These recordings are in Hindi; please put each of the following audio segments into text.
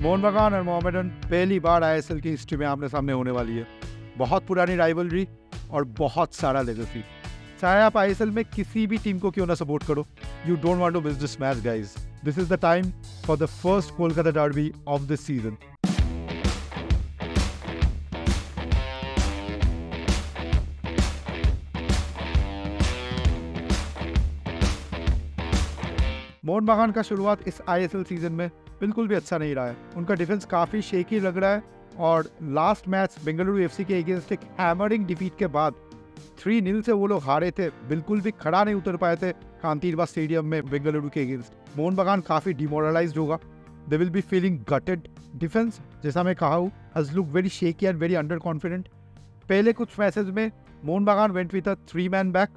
मोहन बगान और मोहम्मडन पहली बार आईएसएल की हिस्ट्री में आमने सामने होने वाली है। बहुत पुरानी राइवलरी और बहुत सारा लेगेसी। चाहे आप आईएसएल में किसी भी टीम को क्यों ना सपोर्ट करो, you don't want to miss this match guys. This is the time for the first Kolkata derby of this season. Mohun Bagan का शुरुआत इस आईएसएल सीजन में बिल्कुल भी अच्छा नहीं रहा है। उनका डिफेंस काफ़ी शेकी लग रहा है और लास्ट मैच बेंगलुरु एफसी के अगेंस्ट एक हैमरिंग डिफीट के बाद 3-0 से वो लोग हारे थे। बिल्कुल भी खड़ा नहीं उतर पाए थे कांतीरवा स्टेडियम में बेंगलुरु के अगेंस्ट। मोहन बगान काफ़ी डिमोरलाइज्ड होगा। They will be feeling gated. Defence, जैसा मैं कहा हूँ, has look very shaky and very under confident. पहले कुछ मैचेस में मोहन बगान went with a 3-man back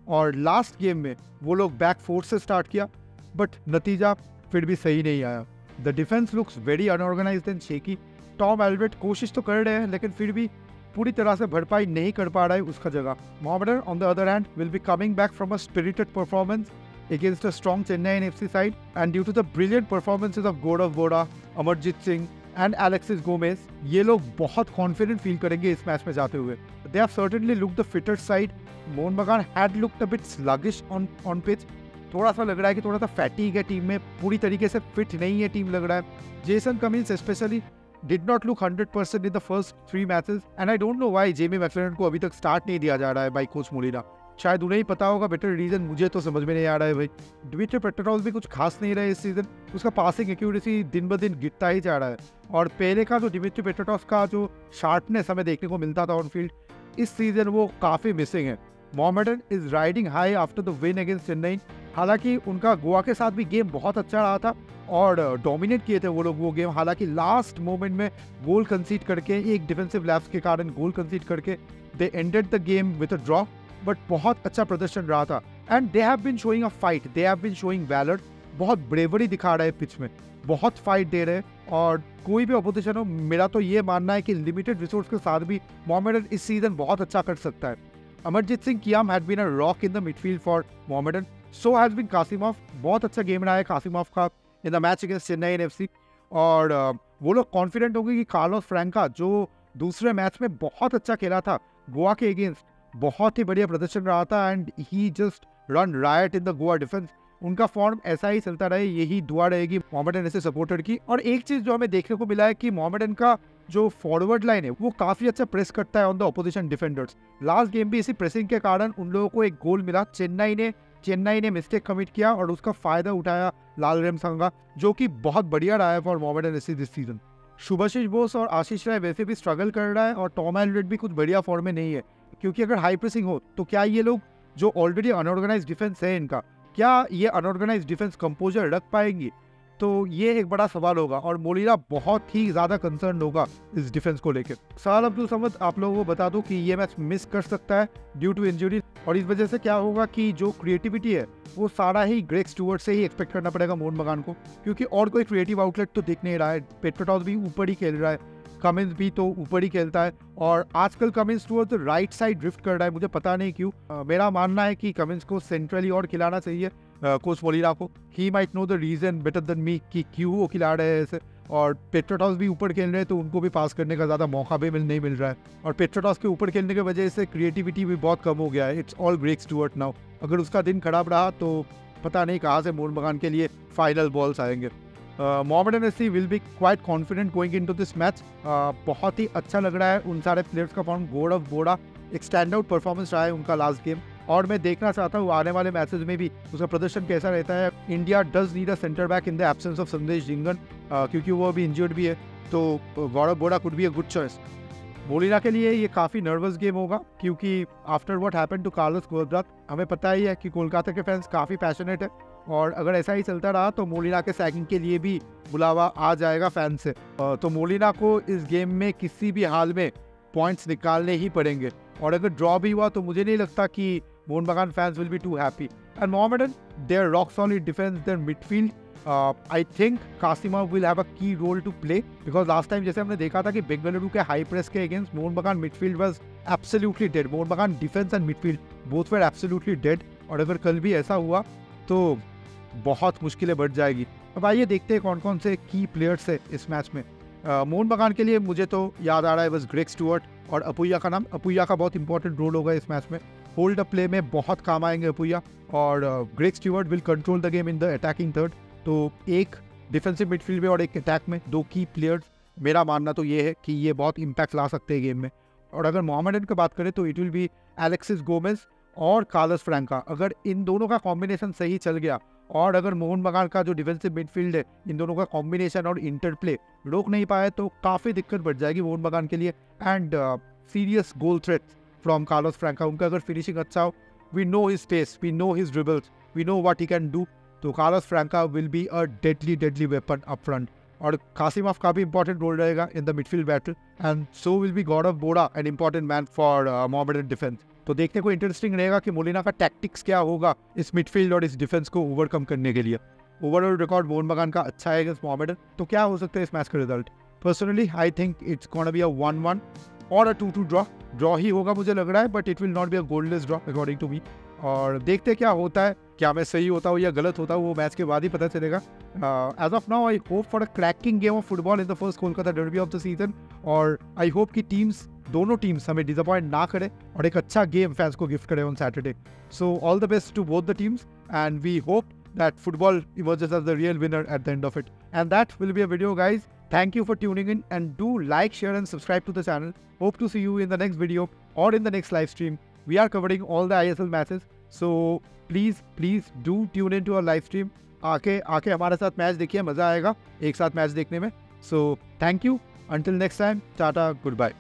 और लास्ट गेम में वो लोग बैक 4 से स्टार्ट किया, बट नतीजा फिर भी सही नहीं आया। The defence looks very unorganised and shaky. Tom Aldred कोशिश तो कर रहे हैं लेकिन फिर भी पूरी तरह से भरपाई नहीं कर पा रहा है उसका जगह। Mohammedan on the other hand will be coming back from a spirited performance against a strong Chennai FC side, and due to the brilliant performances of Gaurav Boda, Amarjit Singh and Alexis Gomez, ये लोग बहुत कॉन्फिडेंट फील करेंगे इस मैच में जाते हुए। They have certainly looked the fitter side. Mohan बगान had looked a bit sluggish on pitch. थोड़ा सा लग रहा है कि थोड़ा सा फैटीग है टीम में, पूरी तरीके से फिट नहीं है टीम लग रहा है। Jason Cummins specially did not look 100% in the first 3 matches, and I don't know why Jamie मैक्लेरन को अभी तक स्टार्ट नहीं दिया जा रहा है बाई कोच मोलिना। शायद उन्हें ही पता होगा बेटर रीजन, मुझे तो समझ में नहीं आ रहा है भाई। डिमित्री पेट्रोटॉस भी कुछ खास नहीं रहा है इस सीजन। उसका पासिंग एक्यूरेसी दिन ब दिन गिरता ही जा रहा है और पहले का जो डिमित्री पेट्रोटॉस का जो शार्पनेस हमें देखने को मिलता था ऑन फील्ड, इस सीजन वो काफ़ी मिसिंग है। Mohammedan is riding high after the win against Chennai. हालांकि उनका गोवा के साथ भी गेम बहुत अच्छा रहा था और डोमिनेट किए थे वो लोग वो गेम। हालांकि लास्ट मोमेंट में गोल कंसीड करके, एक डिफेंसिव लैप्स के कारण गोल कंसीड करके they ended the game with a draw, but बहुत अच्छा प्रदर्शन रहा था। And they have been showing a fight, they have been showing valour. बहुत ब्रेवरी दिखा रहे हैं पिच में, बहुत फाइट दे रहे हैं और कोई भी अपोजिशन हो, मेरा तो ये मानना है कि लिमिटेड रिसोर्स के साथ भी मोहम्मडन इस सीजन बहुत अच्छा कर सकता है। Amarjit Singh Kiyam had been a rock in the midfield for Mohammedan, so has been Kasimov. बहुत अच्छा गेम रहा है कासिमोव का in the match against Chennai FC और वो लोग कॉन्फिडेंट होंगे कि कार्लोस फ्रैंका, जो दूसरे मैच में बहुत अच्छा खेला था गोवा के अगेंस्ट, बहुत ही बढ़िया प्रदर्शन रहा था and he just run riot in the Goa defence. उनका फॉर्म ऐसा ही चलता रहे, यही दुआ रहेगी मोहम्मडन ऐसे सपोर्टर की। और एक चीज जो हमें देखने को मिला है कि मोहम्मडन का जो फॉरवर्ड लाइन है वो काफी अच्छा प्रेस करता है on the opposition defenders. Last game भी इसी प्रेसिंग के कारण उन लोगों को एक गोल मिला। चेन्नई ने मिस्टेक कमिट किया और उसका फायदा उठाया लालरेम संगा, जो कि बहुत बढ़िया रहा है for Mohammedan FC this season. Shubhashish Bose और आशीष राय वैसे भी स्ट्रगल कर रहा है और टॉम एल्वेट भी कुछ बढ़िया फॉर्म में नहीं है, क्योंकि अगर हाई प्रेसिंग हो तो क्या ये लोग, जो ऑलरेडी अनऑर्गेनाइज्ड डिफेंस है इनका, क्या ये अनऑर्गेनाइज्ड डिफेंस कंपोजर रख पाएंगी? तो ये एक बड़ा सवाल होगा और मोलिना बहुत ही ज़्यादा कंसर्न होगा इस डिफेंस को लेकर। साल अब्दुल समद, आप लोगों को बता दूं कि ये मैच मिस कर सकता है ड्यू टू इंजरी, और इस वजह से क्या होगा कि जो क्रिएटिविटी है वो सारा ही ग्रेग स्टुअर्ट से ही एक्सपेक्ट करना पड़ेगा मोहन बगान को, क्योंकि और कोई क्रिएटिव आउटलेट तो दिख नहीं रहा है। पेट्रोटॉस भी ऊपर ही खेल रहा है, कमिंस भी तो ऊपर ही खेलता है और आजकल Cummins toward right side drift कर रहा है, मुझे पता नहीं क्यों। मेरा मानना है कि कमिंस को सेंट्रली और खिलाना चाहिए कोच मोलिना को। He might know the reason better than me कि क्यों वो खिला रहे हैं ऐसे। और पेट्रोटॉस भी ऊपर खेल रहे हैं तो उनको भी पास करने का ज़्यादा मौका भी नहीं मिल रहा है और पेट्रोटॉस के ऊपर खेलने की वजह से क्रिएटिविटी भी बहुत कम हो गया है। It's all Greg Stuart now. अगर उसका दिन खराब रहा तो पता नहीं कहाँ से मोहन बगान के लिए फाइनल बॉल्स आएंगे। Mohammedan FC will be quite confident going into this match. बहुत ही अच्छा लग रहा है उन सारे प्लेयर्स का फॉर्म। गौरव बोड़ा एक स्टैंड आउट परफॉर्मेंस रहा है उनका लास्ट गेम और मैं देखना चाहता हूँ आने वाले मैचेस में भी उसका प्रदर्शन कैसा रहता है। India does need a centre back in the absence of संदेश जिंगन, क्योंकि वो अभी इंजर्ड भी है, तो Gaurav Bora could be a good choice. Molina के लिए ये काफ़ी नर्वस गेम होगा, क्योंकि after what happened to Carlos Cuadrat, हमें पता ही है कि कोलकाता के फैंस काफ़ी पैशनेट है और अगर ऐसा ही चलता रहा तो मोलिना के सैकिंग के लिए भी बुलावा आ जाएगा फैंस से। तो मोलिना को इस गेम में किसी भी हाल में पॉइंट्स निकालने ही पड़ेंगे और अगर ड्रॉ भी हुआ तो मुझे नहीं लगता कि Mohun Bagan fans will be too happy. And Mohammedan, their rock solid defence, their midfield, I think Kasimov will have a key role to play, because last time जैसे हमने देखा था कि बेंगलुरु के हाई प्रेस के against Mohun Bagan midfield was absolutely dead. Mohun Bagan defence and midfield both were absolutely dead और अगर कल भी ऐसा हुआ तो बहुत मुश्किलें बढ़ जाएगी। अब आइए देखते हैं कौन कौन से की प्लेयर्स है इस मैच में। मोहन बगान के लिए मुझे तो याद आ रहा है बस ग्रेग स्टुअर्ट और अपुया का नाम। अपुया का बहुत इंपॉर्टेंट रोल होगा इस मैच में, होल्ड अप प्ले में बहुत काम आएंगे अपुया, और Greg Stuart will control the game in the attacking third. तो एक डिफेंसिव मिडफील्ड में और एक अटैक में 2 की प्लेयर्स, मेरा मानना तो ये है कि ये बहुत इम्पैक्ट ला सकते हैं गेम में। और अगर मोहम्मडन की बात करें तो it will be Alexis Gomez और कार्लोस फ्रैंका। अगर इन दोनों का कॉम्बिनेशन सही चल गया और अगर मोहन बगान का जो डिफेंसिव मिडफील्ड है इन दोनों का कॉम्बिनेशन और इंटरप्ले रोक नहीं पाए तो काफ़ी दिक्कत बढ़ जाएगी मोहन बगान के लिए। And serious goal threats from Carlos Franca. उनका अगर फिनिशिंग अच्छा हो, we know his pace, we know his dribbles, we know what he can do, तो Carlos Franca will be a deadly weapon up front. और कासिमोव का भी इंपॉर्टेंट रोल रहेगा in the midfield battle, and so will be गॉड ऑफ Bora an important man for Mohammedan defence. तो देखने को इंटरेस्टिंग रहेगा कि मोलिना का टैक्टिक्स क्या होगा इस मिडफील्ड और इस डिफेंस को ओवरकम करने के लिए। ओवरऑल रिकॉर्ड मोहन बगान का अच्छा है अगेंस्ट मोहम्मडन, तो क्या हो सकता है इस मैच का result? Personally I think it's gonna be a 1-1 और अ 2-2 ड्रॉ ही होगा मुझे लग रहा है, but it will not be a goalless draw according to me. और देखते क्या होता है, क्या मैं सही होता हूँ या गलत होता हूँ वो मैच के बाद ही पता चलेगा। As of now I hope for a cracking game of football in the first Kolkata derby of the season, और आई होप कि दोनों टीम्स हमें डिसअपॉइंट ना करे और एक अच्छा गेम फैंस को गिफ्ट करे on Saturday. So all the best to both the teams and we hope that football emerges as the real winner at the end of it. And that will be a video, guys. Thank you for tuning in, and do like, share and subscribe to the channel. Hope to see you in the next video or in the next live stream. We are covering all the ISL matches, so please do tune into our live stream. आके हमारे साथ मैच देखिए, मज़ा आएगा एक साथ मैच देखने में. So thank you. Until next time, tata, goodbye.